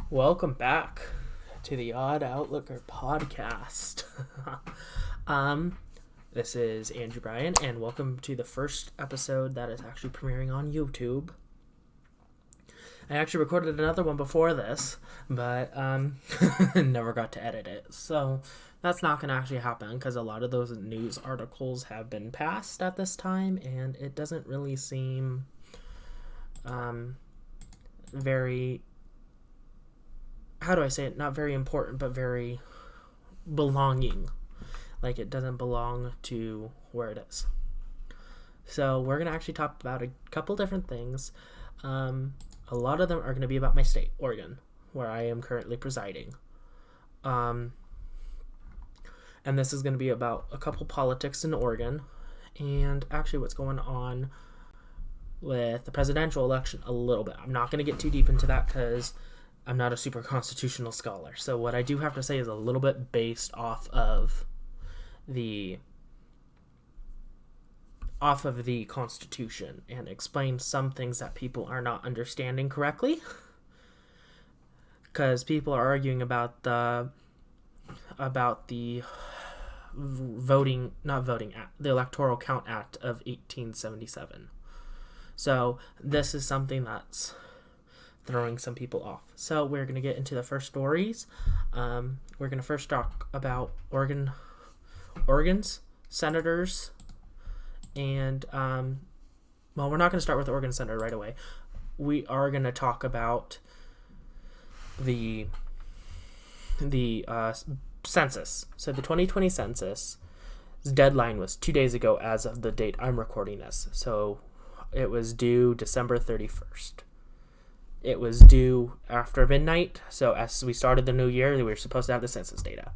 Welcome back to the Odd Outlooker podcast. This is Andrew Bryan, and welcome to the first episode that is actually premiering on YouTube. I actually recorded another one before this, but never got to edit it. So that's not going to actually happen because a lot of those news articles have been passed at this time, and it doesn't really seem very, how do I say it? Not very important, but very belonging. Like it doesn't belong to where it is. So we're going to actually talk about a couple different things. A lot of them are going to be about my state, Oregon, where I am currently presiding. And this is going to be about a couple politics in Oregon and actually what's going on with the presidential election a little bit. I'm not going to get too deep into that because I'm not a super constitutional scholar. So what I do have to say is a little bit based off of the Constitution and explain some things that people are not understanding correctly. Because people are arguing about the the Electoral Count Act of 1877. So this is something that's throwing some people off. So we're going to get into the first stories. We're going to first talk about Oregon's senators. And, well, we're not going to start with the Oregon Senator right away. We are going to talk about the census. So the 2020 census deadline was 2 days ago as of the date I'm recording this. So it was due December 31st. It was due after midnight. So as we started the new year, we were supposed to have the census data.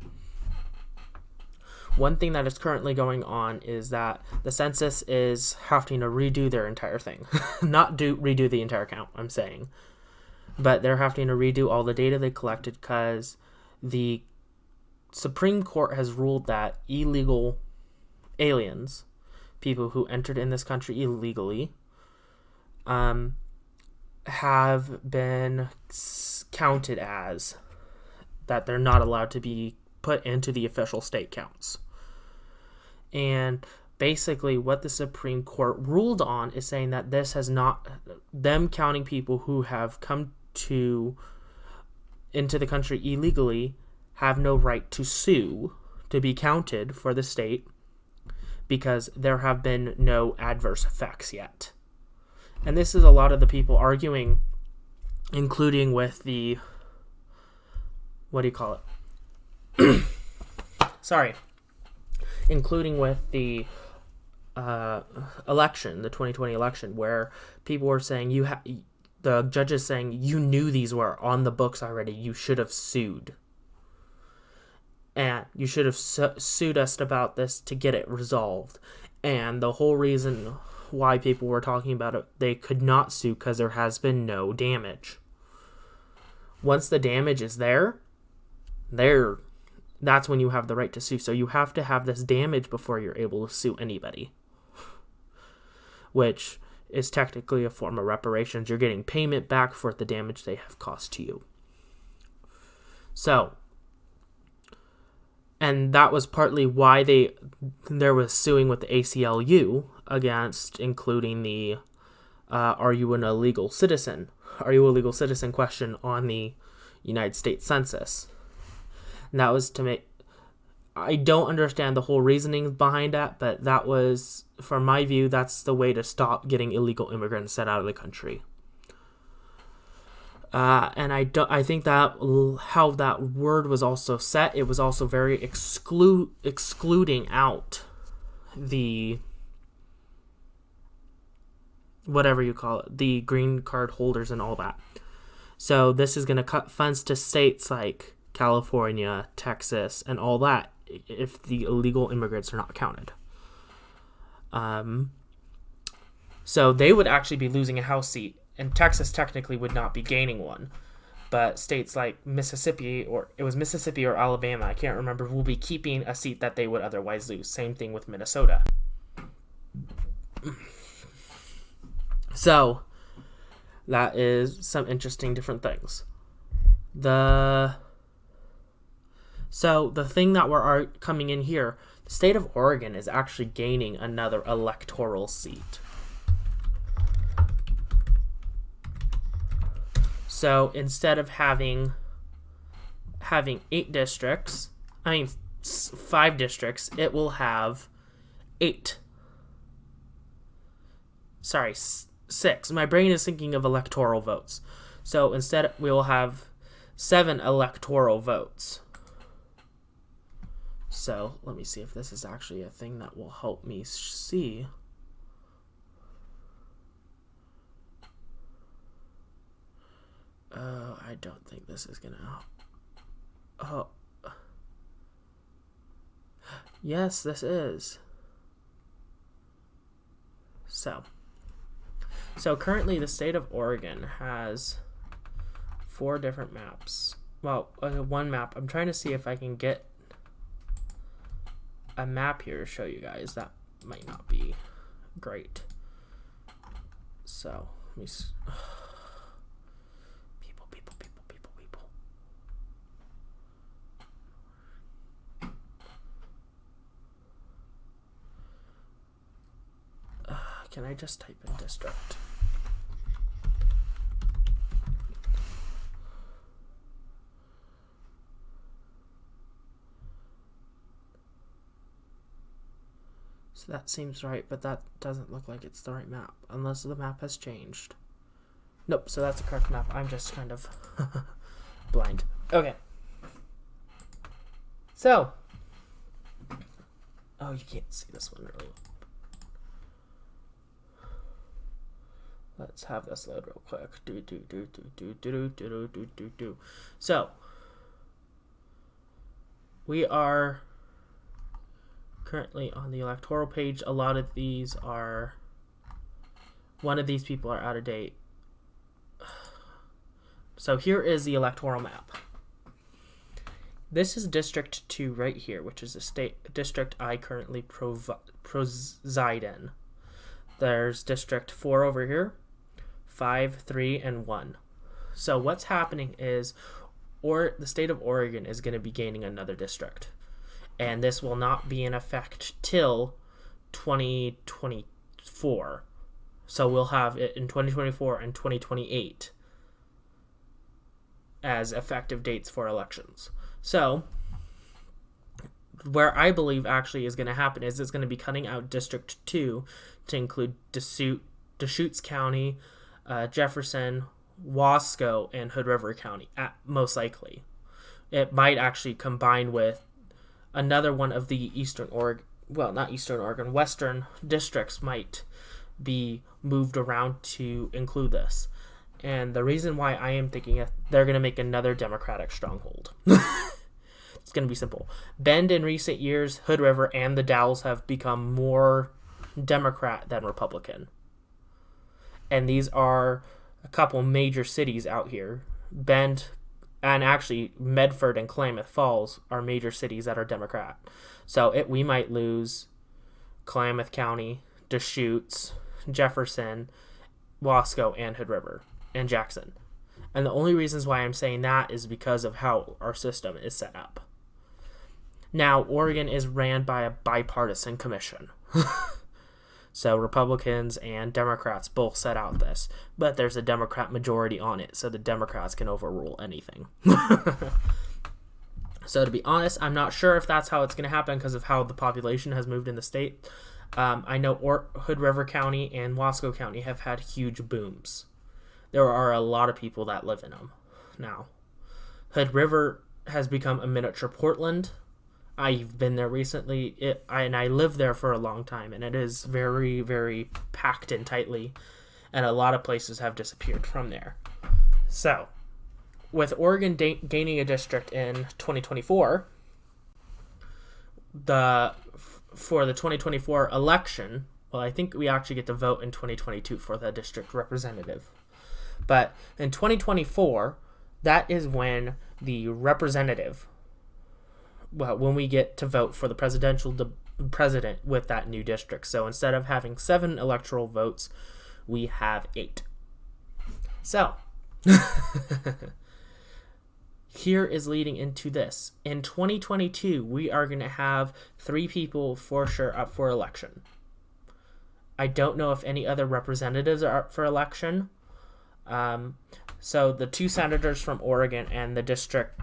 One thing that is currently going on is that the census is having to redo their entire thing. Not redo the entire count, I'm saying. But they're having to redo all the data they collected because the Supreme Court has ruled that illegal aliens, people who entered in this country illegally, have been counted as that they're not allowed to be put into the official state counts. And basically what the Supreme Court ruled on is saying that this has not, them counting people who have come into the country illegally have no right to sue to be counted for the state because there have been no adverse effects yet. And this is a lot of the people arguing, including with the, what do you call it? Including with the election, the 2020 election, where people were saying the judges saying you knew these were on the books already. You should have sued, and you should have sued us about this to get it resolved. And the whole reason why people were talking about it, they could not sue because there has been no damage. Once the damage is there, that's when you have the right to sue. So you have to have this damage before you're able to sue anybody, which is technically a form of reparations. You're getting payment back for the damage they have caused to you. So, and that was partly why there was suing with the ACLU against including the are you an illegal citizen? Are you a legal citizen question on the United States Census. And that was to make, I don't understand the whole reasoning behind that, but that was, from my view, that's the way to stop getting illegal immigrants sent out of the country. And I think that how that word was also set, it was also very excluding out the, whatever you call it, the green card holders and all that. So this is going to cut funds to states like California, Texas, and all that if the illegal immigrants are not counted. So they would actually be losing a House seat, and Texas technically would not be gaining one. But states like Mississippi, or it was Mississippi or Alabama, I can't remember, will be keeping a seat that they would otherwise lose. Same thing with Minnesota. So that is some interesting different things. So the thing that we're coming in here, the state of Oregon is actually gaining another electoral seat. So instead of having 5 districts, it will have 8. Sorry, 6. My brain is thinking of electoral votes. So instead, we will have 7 electoral votes. So let me see if this is actually a thing that will help me see. I don't think this is gonna help. Oh. Yes, this is. So currently the state of Oregon has 4 different maps. Well, one map. I'm trying to see if I can get a map here to show you guys. That might not be great. So, let me people. Can I just type in district? So that seems right, but that doesn't look like it's the right map, unless the map has changed. Nope, so that's the correct map. I'm just kind of blind. Okay. So. Oh, you can't see this one really well. Let's have this load real quick. So, we are currently on the electoral page. A lot of these are, one of these people are out of date. So here is the electoral map. This is District 2 right here, which is the state district I currently preside in. There's District 4 over here, 5, 3, and 1. So what's happening is the state of Oregon is going to be gaining another district. And this will not be in effect till 2024. So we'll have it in 2024 and 2028 as effective dates for elections. So where I believe actually is going to happen is it's going to be cutting out District 2 to include Deschutes County, Jefferson, Wasco, and Hood River County, most likely. It might actually combine with another one of the Western districts might be moved around to include this. And the reason why I am thinking they're going to make another Democratic stronghold. It's going to be simple. Bend in recent years, Hood River and the Dalles have become more Democrat than Republican. And these are a couple major cities out here. Bend, and actually Medford and Klamath Falls are major cities that are Democrat. So we might lose Klamath County, Deschutes, Jefferson, Wasco, and Hood River, and Jackson. And the only reasons why I'm saying that is because of how our system is set up. Now, Oregon is ran by a bipartisan commission. So Republicans and Democrats both set out this, but there's a Democrat majority on it, so the Democrats can overrule anything. So to be honest, I'm not sure if that's how it's going to happen because of how the population has moved in the state. I know Hood River County and Wasco County have had huge booms. There are a lot of people that live in them now. Hood River has become a miniature Portland. I've been there recently, and I lived there for a long time, and it is very, very packed in tightly, and a lot of places have disappeared from there. So, with Oregon gaining a district in 2024, for the 2024 election, well, I think we actually get to vote in 2022 for the district representative. But in 2024, that is when the representative, when we get to vote for the president with that new district. So instead of having 7 electoral votes, we have 8. So here is leading into this. In 2022, we are going to have 3 people for sure up for election. I don't know if any other representatives are up for election. So the 2 senators from Oregon and the district,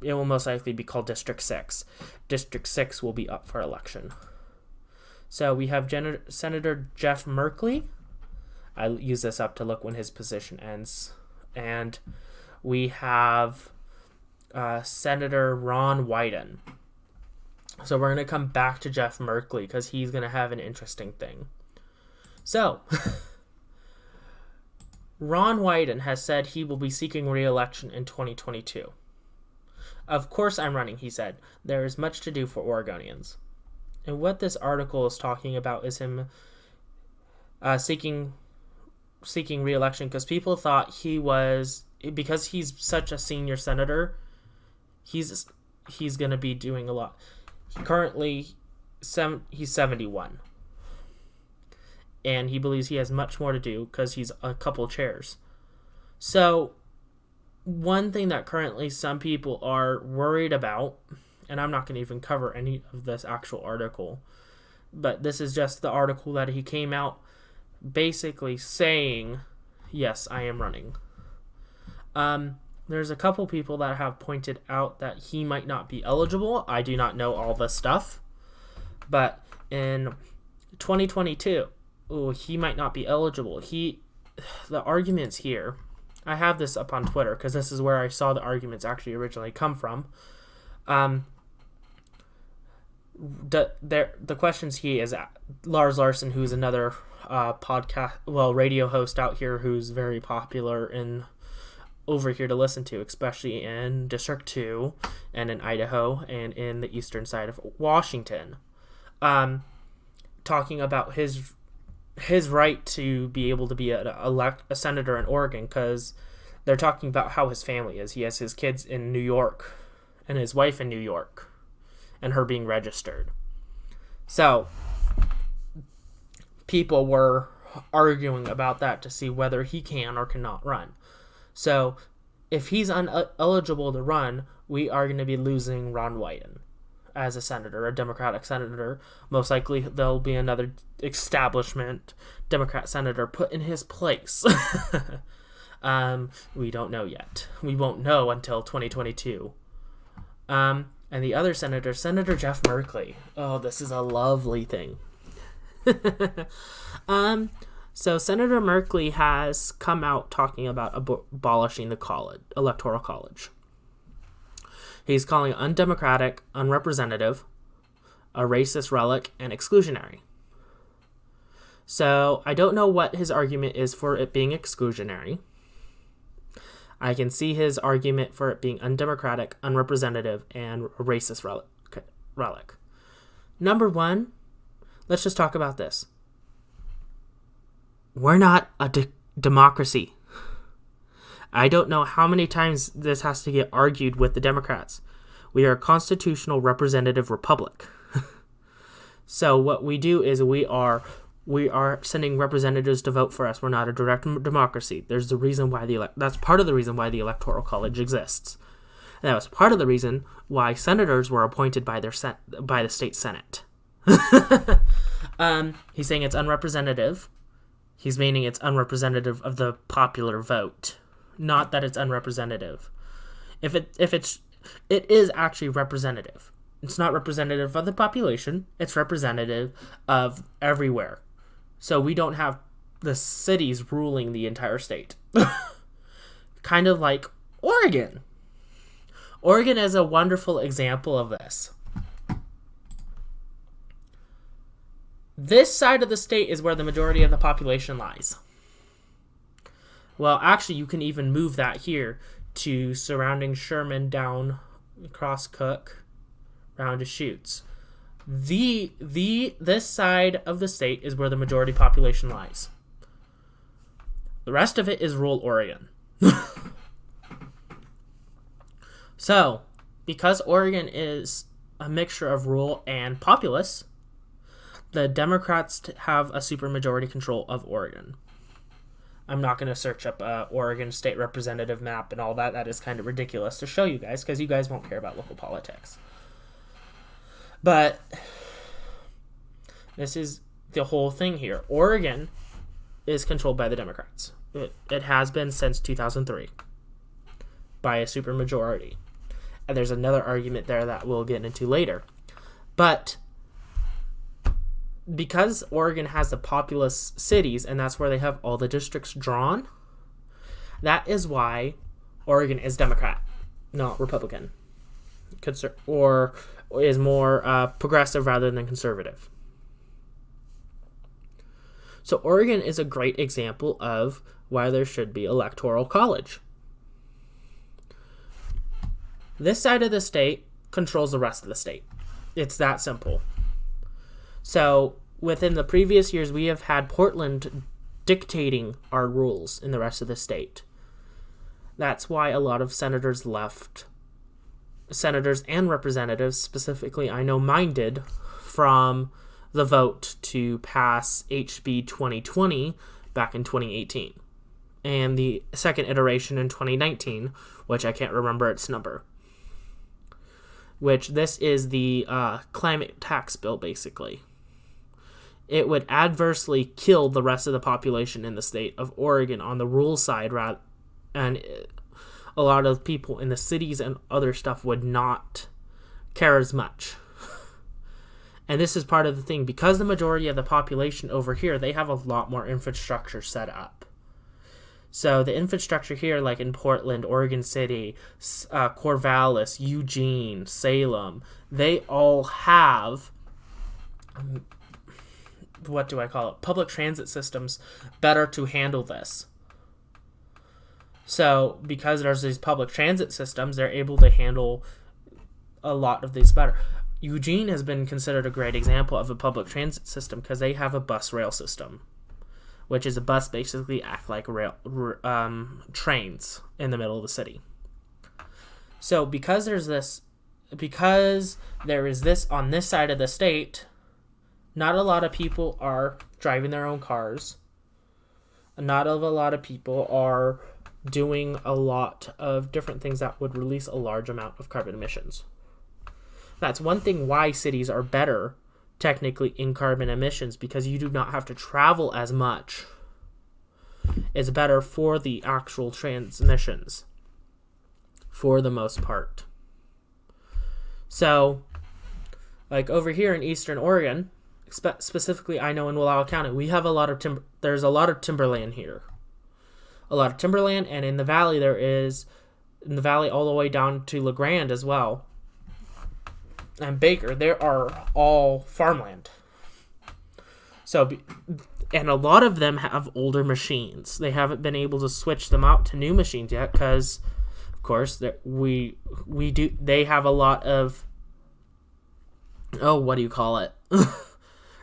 it will most likely be called District 6. District 6 will be up for election. So we have Senator Jeff Merkley. I use this up to look when his position ends. And we have Senator Ron Wyden. So we're going to come back to Jeff Merkley because he's going to have an interesting thing. So, Ron Wyden has said he will be seeking re-election in 2022. Of course I'm running, he said. There is much to do for Oregonians. And what this article is talking about is him seeking re-election because people thought he was, because he's such a senior senator, he's going to be doing a lot. Currently, he's 71. And he believes he has much more to do because he's a couple chairs. So, one thing that currently some people are worried about, and I'm not going to even cover any of this actual article, but this is just the article that he came out basically saying, yes, I am running. There's a couple people that have pointed out that he might not be eligible. I do not know all this stuff. But in 2022... he might not be eligible. The arguments here, I have this up on Twitter because this is where I saw the arguments actually originally come from. The questions he is Lars Larson, who's another radio host out here who's very popular over here to listen to, especially in District 2 and in Idaho and in the eastern side of Washington, talking about his right to be able to be a senator in Oregon because they're talking about how his family is. He has his kids in New York and his wife in New York and her being registered. So people were arguing about that to see whether he can or cannot run. So if he's ineligible to run, we are going to be losing Ron Wyden as a senator, a Democratic senator. Most likely there'll be another establishment Democrat senator put in his place. We don't know yet. We won't know until 2022. And the other senator, Senator Jeff Merkley. Oh, this is a lovely thing. So Senator Merkley has come out talking about abolishing the Electoral College. He's calling it undemocratic, unrepresentative, a racist relic, and exclusionary. So I don't know what his argument is for it being exclusionary. I can see his argument for it being undemocratic, unrepresentative, and a racist relic. Number one, let's just talk about this. We're not a democracy. I don't know how many times this has to get argued with the Democrats. We are a constitutional representative republic. So what we do is we are sending representatives to vote for us. We're not a direct democracy. There's the reason why that's part of the reason why the Electoral College exists. And that was part of the reason why senators were appointed by the state Senate. He's saying it's unrepresentative. He's meaning it's unrepresentative of the popular vote. Not that it's unrepresentative. It is actually representative. It's not representative of the population. It's representative of everywhere. So we don't have the cities ruling the entire state. Kind of like Oregon. Oregon is a wonderful example of this. This side of the state is where the majority of the population lies. Well, actually, you can even move that here to surrounding Sherman down across Cook, round to Chutes. This side of the state is where the majority population lies. The rest of it is rural Oregon. So, because Oregon is a mixture of rural and populous, the Democrats have a supermajority control of Oregon. I'm not going to search up a Oregon state representative map and all that. That is kind of ridiculous to show you guys because you guys won't care about local politics. But this is the whole thing here. Oregon is controlled by the Democrats. It has been since 2003 by a supermajority. And there's another argument there that we'll get into later. But because Oregon has the populous cities, and that's where they have all the districts drawn, that is why Oregon is Democrat, not Republican, or is more progressive rather than conservative. So Oregon is a great example of why there should be Electoral College. This side of the state controls the rest of the state. It's that simple. So within the previous years, we have had Portland dictating our rules in the rest of the state. That's why a lot of senators left. Senators and representatives, specifically, I know mine did, from the vote to pass HB 2020 back in 2018. And the second iteration in 2019, which I can't remember its number. Which this is the climate tax bill, basically. It would adversely kill the rest of the population in the state of Oregon on the rural side, and a lot of people in the cities and other stuff would not care as much. And this is part of the thing. Because the majority of the population over here, they have a lot more infrastructure set up. So the infrastructure here, like in Portland, Oregon City, Corvallis, Eugene, Salem, they all have, what do I call it, public transit systems better to handle this. So because there's these public transit systems, they're able to handle a lot of these better. Eugene has been considered a great example of a public transit system because they have a bus rail system, which is a bus basically act like trains in the middle of the city. So because there is this on this side of the state, not a lot of people are driving their own cars. Not a lot of people are doing a lot of different things that would release a large amount of carbon emissions. That's one thing why cities are better technically in carbon emissions, because you do not have to travel as much. It's better for the actual transmissions for the most part. So like over here in Eastern Oregon, specifically I know in Wallowa County, we have a lot of there's a lot of timberland here. A lot of timberland, and in the valley all the way down to La Grande as well. And Baker, there are all farmland. So, and a lot of them have older machines. They haven't been able to switch them out to new machines yet because, of course, they have a lot of, what do you call it?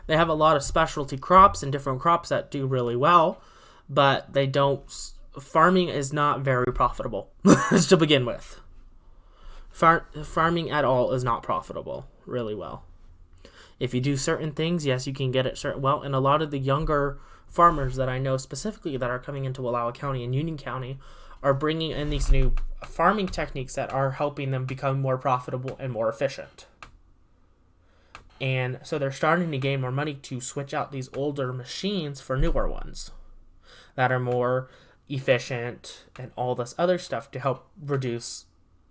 They have a lot of specialty crops and different crops that do really well, but they don't, farming is not very profitable to begin with. Farming at all is not profitable really well. If you do certain things, yes, you can get it certain well. And a lot of the younger farmers that I know specifically that are coming into Wallowa County and Union County are bringing in these new farming techniques that are helping them become more profitable and more efficient. And so they're starting to gain more money to switch out these older machines for newer ones that are more efficient and all this other stuff to help reduce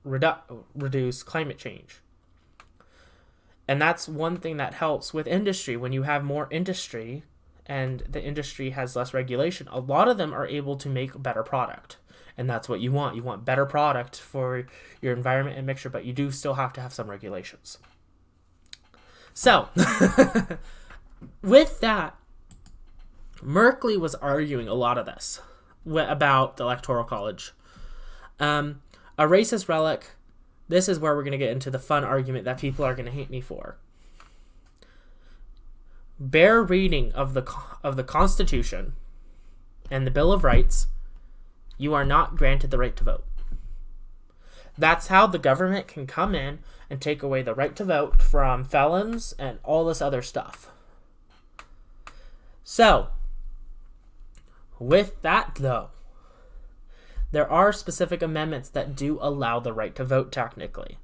climate change. And that's one thing that helps with industry. When you have more industry and the industry has less regulation, a lot of them are able to make better product. And that's what you want. You want better product for your environment and mixture, but you do still have to have some regulations. So, with that, Merkley was arguing a lot of this about the Electoral College. A racist relic, this is where we're going to get into the fun argument that people are going to hate me for. Bare reading of the Constitution and the Bill of Rights, you are not granted the right to vote. That's how the government can come in and take away the right to vote from felons and all this other stuff. So, With that, though, there are specific amendments that do allow the right to vote technically,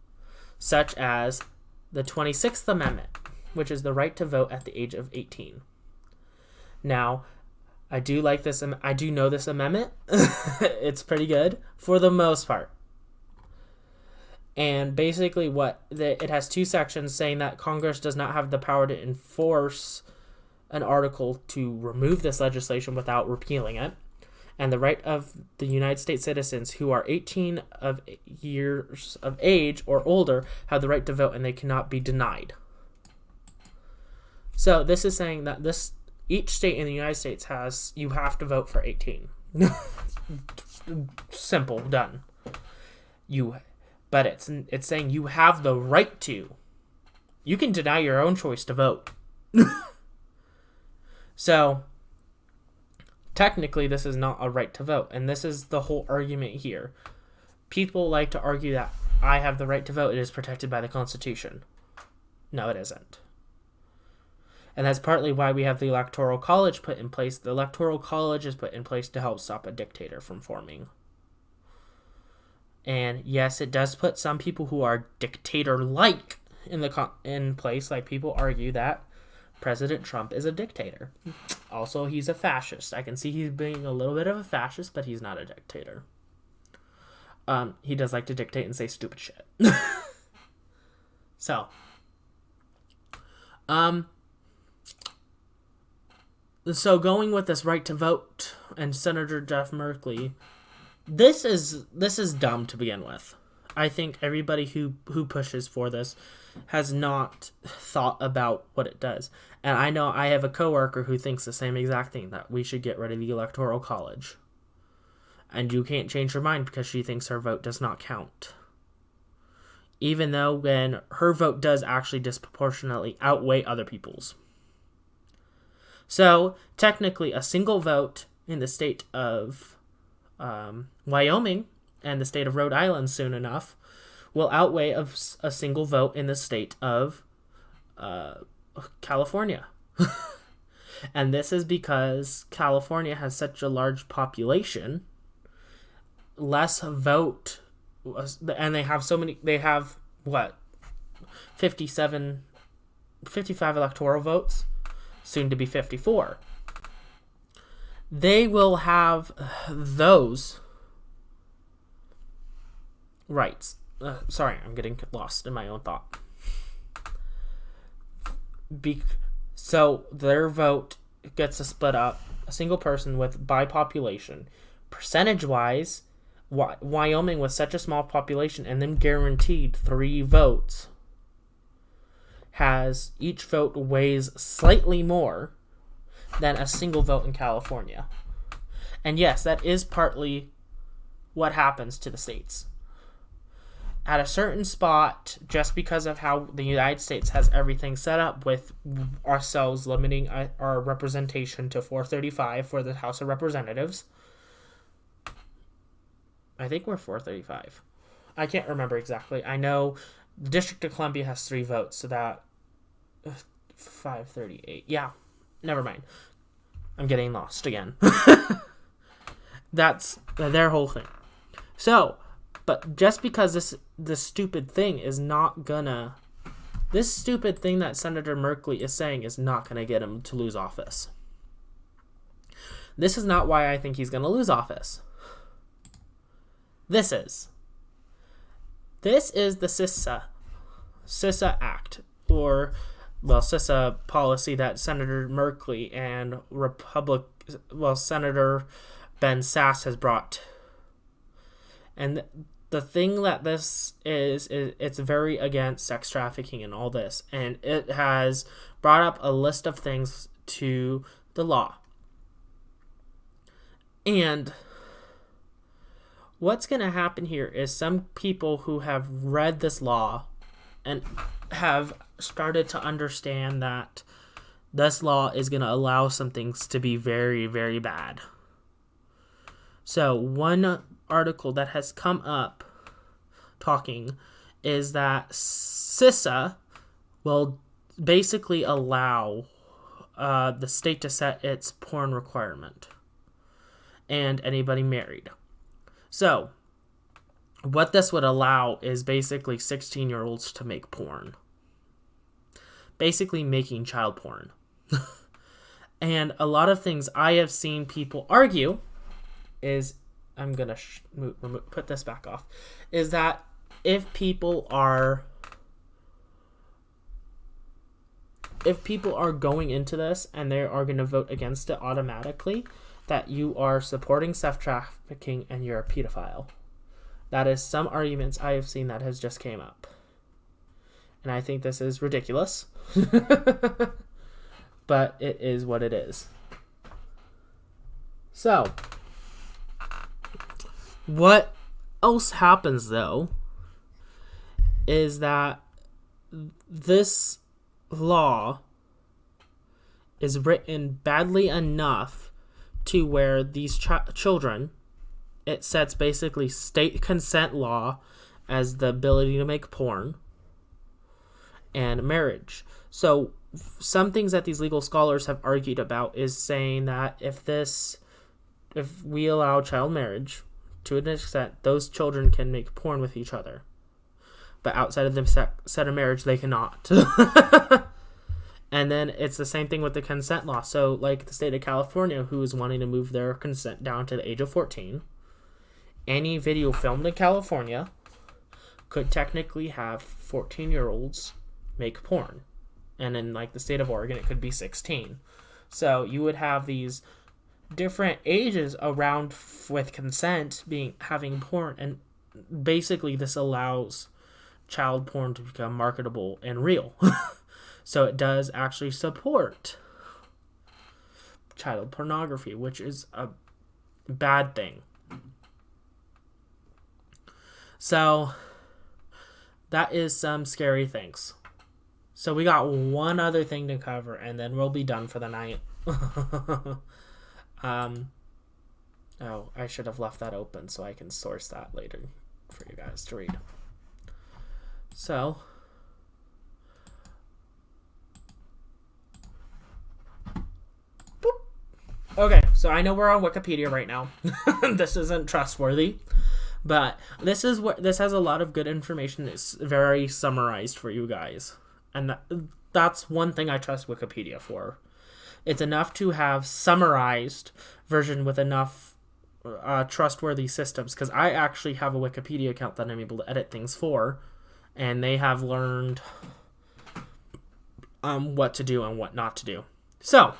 such as the 26th Amendment, which is the right to vote at the age of 18. Now, I do like this. I do know this amendment. It's pretty good for the most part. And basically it has two sections saying that Congress does not have the power to enforce an article to remove this legislation without repealing it. And the right of the United States citizens who are 18 years of age or older have the right to vote, and they cannot be denied. So this is saying that each state in the United States you have to vote for 18. Simple, done. But it's saying you have the right to. You can deny your own choice to vote. So, technically, this is not a right to vote, and this is the whole argument here. People like to argue that I have the right to vote. It is protected by the Constitution. No, it isn't. And that's partly why we have the Electoral College put in place. The Electoral College is put in place to help stop a dictator from forming. And yes, it does put some people who are dictator-like in place. Like, people argue that President Trump is a dictator. Also, he's a fascist. I can see he's being a little bit of a fascist, but he's not a dictator. He does like to dictate and say stupid shit. So, so going with this right to vote and Senator Jeff Merkley, this is dumb to begin with. I think everybody who pushes for this has not thought about what it does. And I know I have a coworker who thinks the same exact thing, that we should get rid of the Electoral College. And you can't change her mind because she thinks her vote does not count. Even though when her vote does actually disproportionately outweigh other people's. So, technically, a single vote in the state of Wyoming and the state of Rhode Island soon enough will outweigh a single vote in the state of California. And this is because California has such a large population, less vote, and they have 55 electoral votes, soon to be 54. They will have those rights. Sorry, I'm getting lost in my own thought. So their vote gets to split up, a single person by population. Percentage-wise, Wyoming with such a small population and them guaranteed 3 votes, has each vote weighs slightly more than a single vote in California. And yes, that is partly what happens to the states. At a certain spot, just because of how the United States has everything set up with ourselves limiting our representation to 435 for the House of Representatives. I think we're 435. I can't remember exactly. I know the District of Columbia has 3 votes, so that 538. Yeah, never mind. I'm getting lost again. That's their whole thing. So, but just because this stupid thing is not gonna... This stupid thing that Senator Merkley is saying is not gonna get him to lose office. This is not why I think he's gonna lose office. This is the SIS Act, or, well, SIS policy that Senator Merkley and Senator Ben Sasse has brought. And the thing that this is it's very against sex trafficking and all this. And it has brought up a list of things to the law. And what's going to happen here is some people who have read this law and have started to understand that this law is going to allow some things to be very, very bad. So one article that has come up talking is that CISA will basically allow the state to set its porn requirement. and anybody married. So, what this would allow is basically 16-year-olds to make porn. Basically making child porn. And a lot of things I have seen people argue is, I'm going to put this back off, is that if people are going into this and they are going to vote against it automatically, that you are supporting sex trafficking and you're a pedophile. That is some arguments I have seen that has just came up. And I think this is ridiculous. But it is what it is. So, what else happens, though, is that this law is written badly enough to where these children, it sets basically state consent law as the ability to make porn and marriage. So some things that these legal scholars have argued about is saying that if we allow child marriage to an extent, those children can make porn with each other. But outside of the set of marriage, they cannot. And then it's the same thing with the consent law. So like the state of California, who is wanting to move their consent down to the age of 14, any video filmed in California could technically have 14-year-olds make porn. And in like the state of Oregon, it could be 16. So you would have these different ages around with consent having porn, and basically this allows child porn to become marketable and real. So it does actually support child pornography, which is a bad thing. So that is some scary things. So we got one other thing to cover, and then we'll be done for the night. Oh, I should have left that open so I can source that later for you guys to read. So, boop. Okay, so I know we're on Wikipedia right now. This isn't trustworthy, but this has a lot of good information. It's very summarized for you guys. And that's one thing I trust Wikipedia for. It's enough to have summarized version with enough trustworthy systems. Because I actually have a Wikipedia account that I'm able to edit things for. And they have learned what to do and what not to do. So,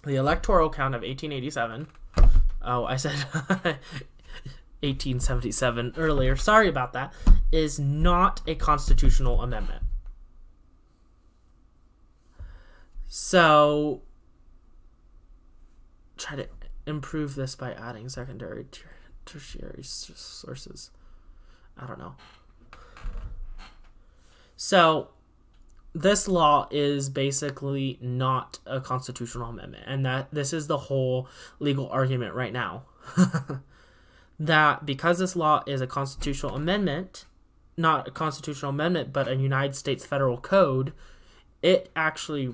the Electoral Count of 1887. Oh, I said 1877 earlier. Sorry about that. Is not a constitutional amendment. So, try to improve this by adding secondary, tertiary sources. I don't know. So, this law is basically not a constitutional amendment, and that this is the whole legal argument right now. That because this law is a constitutional amendment, not a constitutional amendment, but a United States federal code, it actually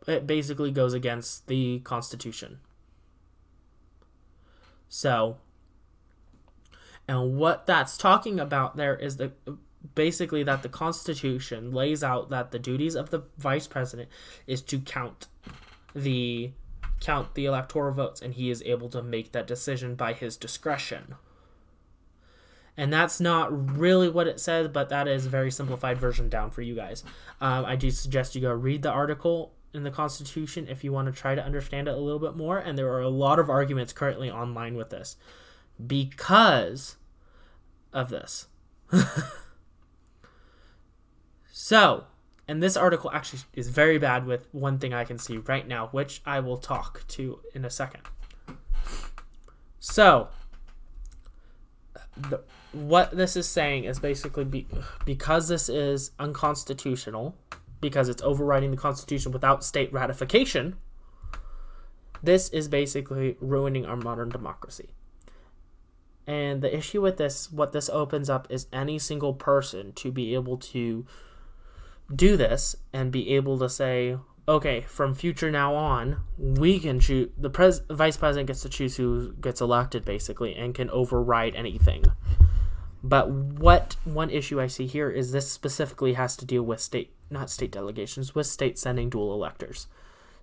it basically goes against the Constitution. So, and what that's talking about there is basically that the Constitution lays out that the duties of the vice president is to count the electoral votes, and he is able to make that decision by his discretion. And that's not really what it says, but that is a very simplified version down for you guys. I do suggest you go read the article in the Constitution if you want to try to understand it a little bit more. And there are a lot of arguments currently online with this because of this. So, and this article actually is very bad with one thing I can see right now, which I will talk to in a second. So, what this is saying is basically because this is unconstitutional, because it's overriding the Constitution without state ratification, this is basically ruining our modern democracy. And the issue with this, what this opens up, is any single person to be able to do this and be able to say, okay, from future now on, we can choose, the vice president gets to choose who gets elected, basically, and can override anything. But one issue I see here is this specifically has to deal with not state delegations, with states sending dual electors.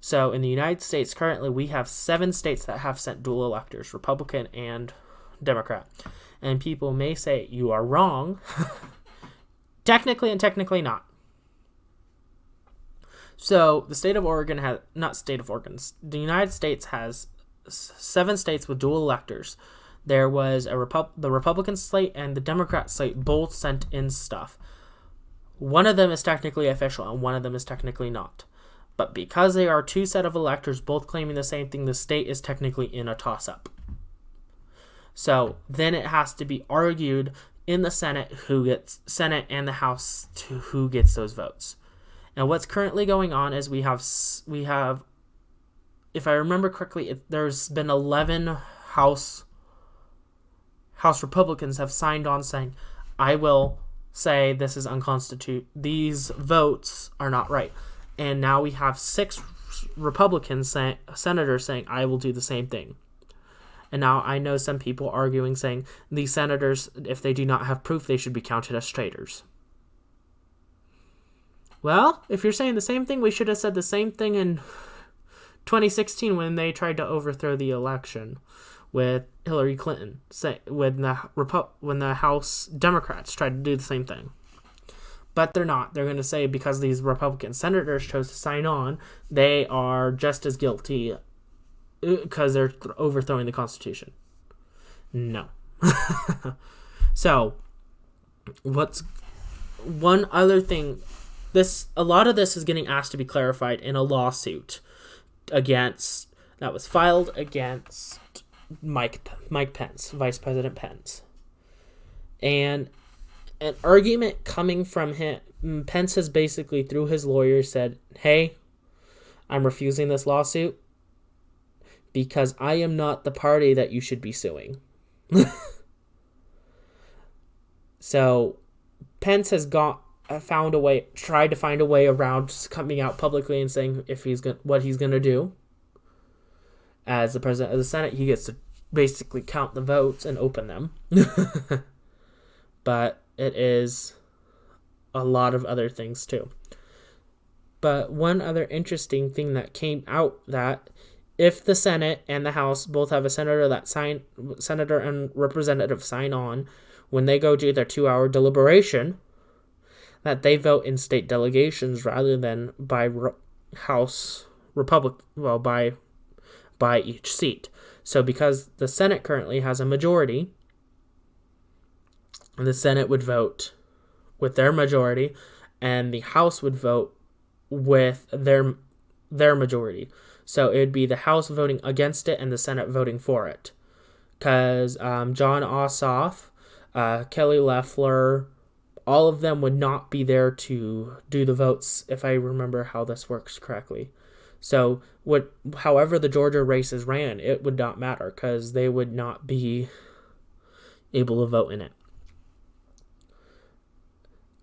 So in the United States, currently, we have 7 states that have sent dual electors, Republican and Democrat. And people may say, you are wrong. Technically and technically not. So the state of Oregon the United States has 7 states with dual electors. There was the Republican slate and the Democrat slate both sent in stuff. One of them is technically official and one of them is technically not. But because they are 2 set of electors both claiming the same thing, the state is technically in a toss-up. So then it has to be argued in the Senate Senate and the House to who gets those votes. And what's currently going on is we have, if I remember correctly, there's been 11 House Republicans have signed on saying, I will say this is unconstitutional. These votes are not right. And now we have 6 Republican senators saying, I will do the same thing. And now I know some people arguing saying these senators, if they do not have proof, they should be counted as traitors. Well, if you're saying the same thing, we should have said the same thing in 2016 when they tried to overthrow the election with Hillary Clinton, when the House Democrats tried to do the same thing. But they're not. They're going to say because these Republican senators chose to sign on, they are just as guilty because they're overthrowing the Constitution. No. So, what's one other thing? A lot of this is getting asked to be clarified in a lawsuit that was filed against Mike Pence, Vice President Pence. And an argument coming from him, Pence has basically, through his lawyer, said, hey, I'm refusing this lawsuit because I am not the party that you should be suing. So, Pence has tried to find a way around coming out publicly and saying what he's going to do. As the president of the Senate, he gets to basically count the votes and open them. But it is a lot of other things too. But one other interesting thing that came out, that if the Senate and the House both have a senator and representative sign on, when they go do their 2-hour deliberation, that they vote in state delegations rather than by by each seat. So because the Senate currently has a majority, the Senate would vote with their majority, and the House would vote with their majority. So it would be the House voting against it and the Senate voting for it. Because John Ossoff, Kelly Loeffler, all of them would not be there to do the votes, if I remember how this works correctly. So however the Georgia races ran, it would not matter because they would not be able to vote in it.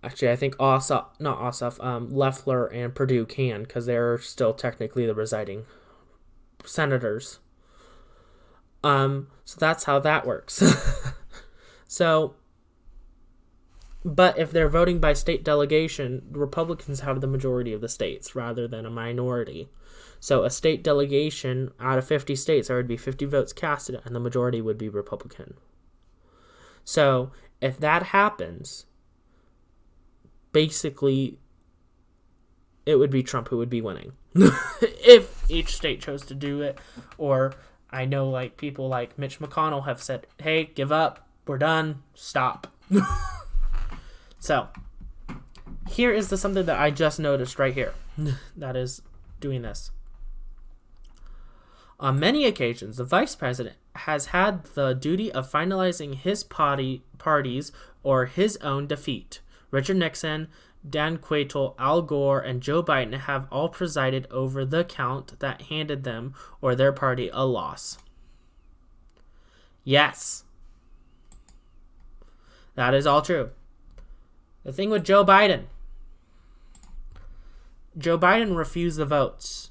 Actually, I think Loeffler and Perdue can, because they're still technically the residing senators. So that's how that works. But if they're voting by state delegation, Republicans have the majority of the states rather than a minority. So a state delegation out of 50 states, there would be 50 votes casted, and the majority would be Republican. So if that happens, basically, it would be Trump who would be winning. If each state chose to do it. Or I know people like Mitch McConnell have said, hey, give up, we're done, stop. So, here is something that I just noticed right here that is doing this. On many occasions, the vice president has had the duty of finalizing his party's or his own defeat. Richard Nixon, Dan Quayle, Al Gore, and Joe Biden have all presided over the count that handed them or their party a loss. Yes. That is all true. The thing with Joe Biden, Joe Biden refused the votes,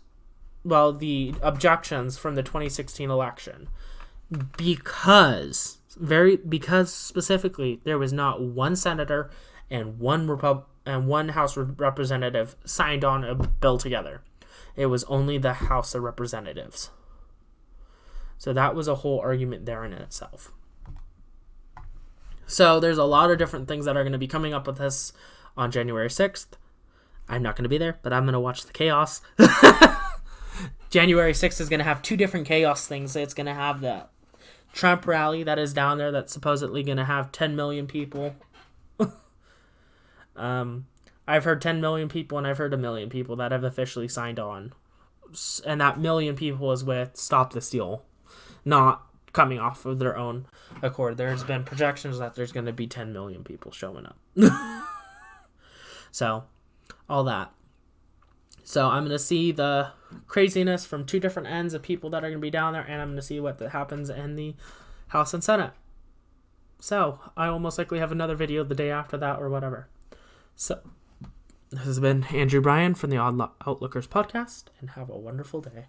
the objections from the 2016 election, because specifically there was not one senator and one House representative signed on a bill together. It was only the House of Representatives. So that was a whole argument there in itself. So there's a lot of different things that are going to be coming up with this on January 6th. I'm not going to be there, but I'm going to watch the chaos. January 6th is going to have two different chaos things. It's going to have the Trump rally that is down there that's supposedly going to have 10 million people. I've heard 10 million people and I've heard 1 million people that have officially signed on. And that 1 million people is with Stop the Steal, not coming off of their own accord. There's been projections that there's going to be 10 million people showing up. So, all that. So, I'm going to see the craziness from two different ends of people that are going to be down there, and I'm going to see what happens in the House and Senate. So, I will most likely have another video the day after that or whatever. So, this has been Andrew Bryan from the Odd Outlookers podcast, and have a wonderful day.